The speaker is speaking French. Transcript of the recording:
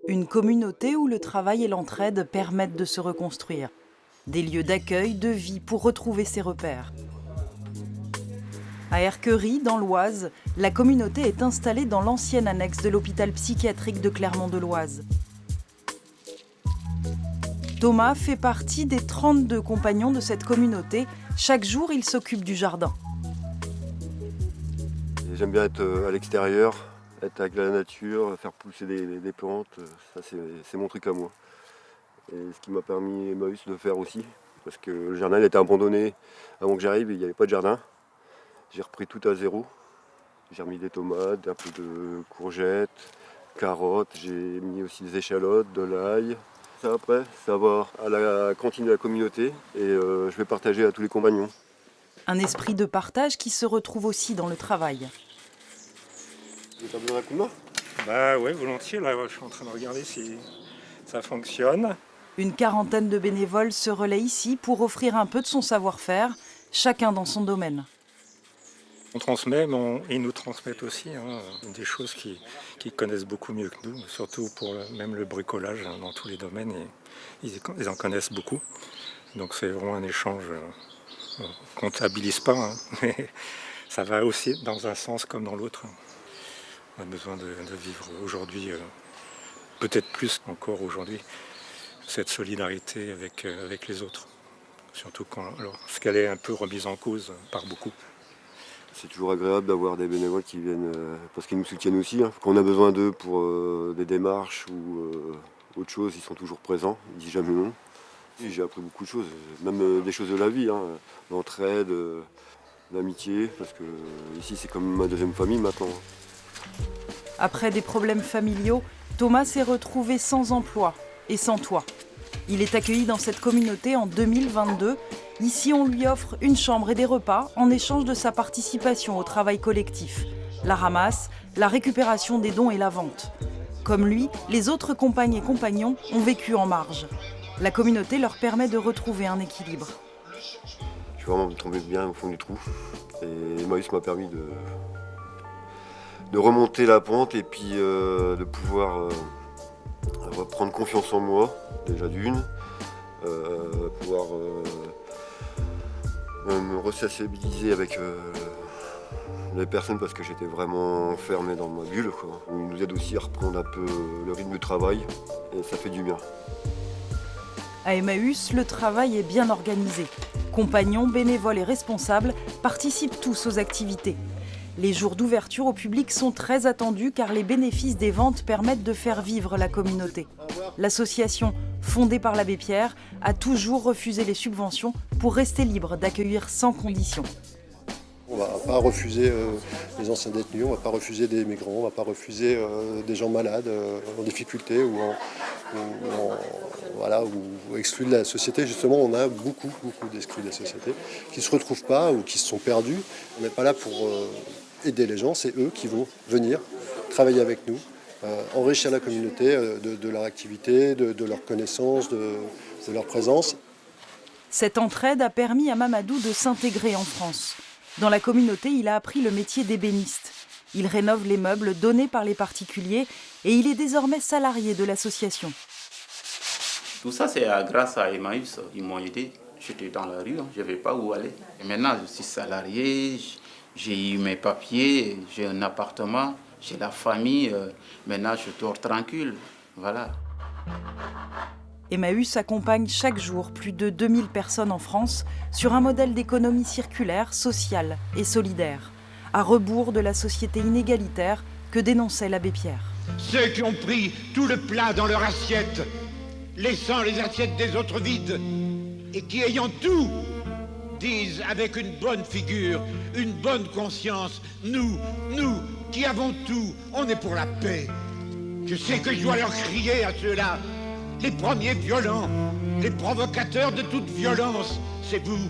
Une communauté où le travail et l'entraide permettent de se reconstruire. Des lieux d'accueil, de vie pour retrouver ses repères. À Erquerie, dans l'Oise, la communauté est installée dans l'ancienne annexe de l'hôpital psychiatrique de Clermont-de-Loise. Thomas fait partie des 32 compagnons de cette communauté. Chaque jour, il s'occupe du jardin. J'aime bien être à l'extérieur, être avec la nature, faire pousser des plantes. Ça, c'est mon truc à moi. Et ce qui m'a permis Emmaüs de faire aussi, parce que le jardin il était abandonné avant que j'arrive, il n'y avait pas de jardin. J'ai repris tout à zéro. J'ai remis des tomates, un peu de courgettes, carottes, j'ai mis aussi des échalotes, de l'ail. Ça après, ça va à la cantine de la communauté et je vais partager à tous les compagnons. Un esprit de partage qui se retrouve aussi dans le travail. Vous avez besoin d'un coup de main ? Bah ouais, volontiers, là je suis en train de regarder si ça fonctionne. Une quarantaine de bénévoles se relaient ici pour offrir un peu de son savoir-faire, chacun dans son domaine. On transmet, mais ils nous transmettent aussi des choses qu'ils connaissent beaucoup mieux que nous, surtout pour même le bricolage dans tous les domaines, et ils en connaissent beaucoup. Donc c'est vraiment un échange qu'on ne comptabilise pas, mais ça va aussi dans un sens comme dans l'autre. On a besoin de vivre aujourd'hui, peut-être plus encore aujourd'hui, cette solidarité avec les autres, surtout lorsqu'elle est un peu remise en cause par beaucoup. C'est toujours agréable d'avoir des bénévoles qui viennent, parce qu'ils nous soutiennent aussi. Quand on a besoin d'eux pour des démarches ou autre chose, ils sont toujours présents, ils ne disent jamais non. Et j'ai appris beaucoup de choses, même des choses de la vie, l'entraide, l'amitié, parce que ici c'est comme ma deuxième famille maintenant. Après des problèmes familiaux, Thomas s'est retrouvé sans emploi et sans toit. Il est accueilli dans cette communauté en 2022. Ici, on lui offre une chambre et des repas en échange de sa participation au travail collectif, la ramasse, la récupération des dons et la vente. Comme lui, les autres compagnes et compagnons ont vécu en marge. La communauté leur permet de retrouver un équilibre. Je suis vraiment tombé bien au fond du trou. Et Emmaüs m'a permis de remonter la pente et puis de pouvoir prendre confiance en moi, déjà d'une, pouvoir me resociabiliser avec les personnes parce que j'étais vraiment enfermé dans ma bulle, quoi. Ils nous aident aussi à reprendre un peu le rythme du travail et ça fait du bien. À Emmaüs, le travail est bien organisé. Compagnons, bénévoles et responsables participent tous aux activités. Les jours d'ouverture au public sont très attendus car les bénéfices des ventes permettent de faire vivre la communauté. L'association, fondée par l'abbé Pierre, a toujours refusé les subventions pour rester libre d'accueillir sans condition. On ne va pas refuser les anciens détenus, on ne va pas refuser des migrants, on ne va pas refuser des gens malades, en difficulté ou exclus de la société. Justement, on a beaucoup d'exclus de la société qui ne se retrouvent pas ou qui se sont perdus. On n'est pas là pour aider les gens, c'est eux qui vont venir travailler avec nous, enrichir la communauté de leur activité, de leur connaissance, de leur présence. Cette entraide a permis à Mamadou de s'intégrer en France. Dans la communauté, il a appris le métier d'ébéniste. Il rénove les meubles donnés par les particuliers et il est désormais salarié de l'association. Tout ça, c'est grâce à Emmaüs. Ils m'ont aidé. J'étais dans la rue, je ne savais pas où aller. Et maintenant, je suis salarié, j'ai eu mes papiers, j'ai un appartement, j'ai la famille. Maintenant, je dors tranquille. Voilà. Emmaüs accompagne chaque jour plus de 2000 personnes en France sur un modèle d'économie circulaire, sociale et solidaire, à rebours de la société inégalitaire que dénonçait l'abbé Pierre. Ceux qui ont pris tout le plat dans leur assiette, laissant les assiettes des autres vides, et qui, ayant tout, disent avec une bonne figure, une bonne conscience, nous, qui avons tout, on est pour la paix. Je sais que je dois leur crier à ceux-là, les premiers violents, les provocateurs de toute violence, c'est vous.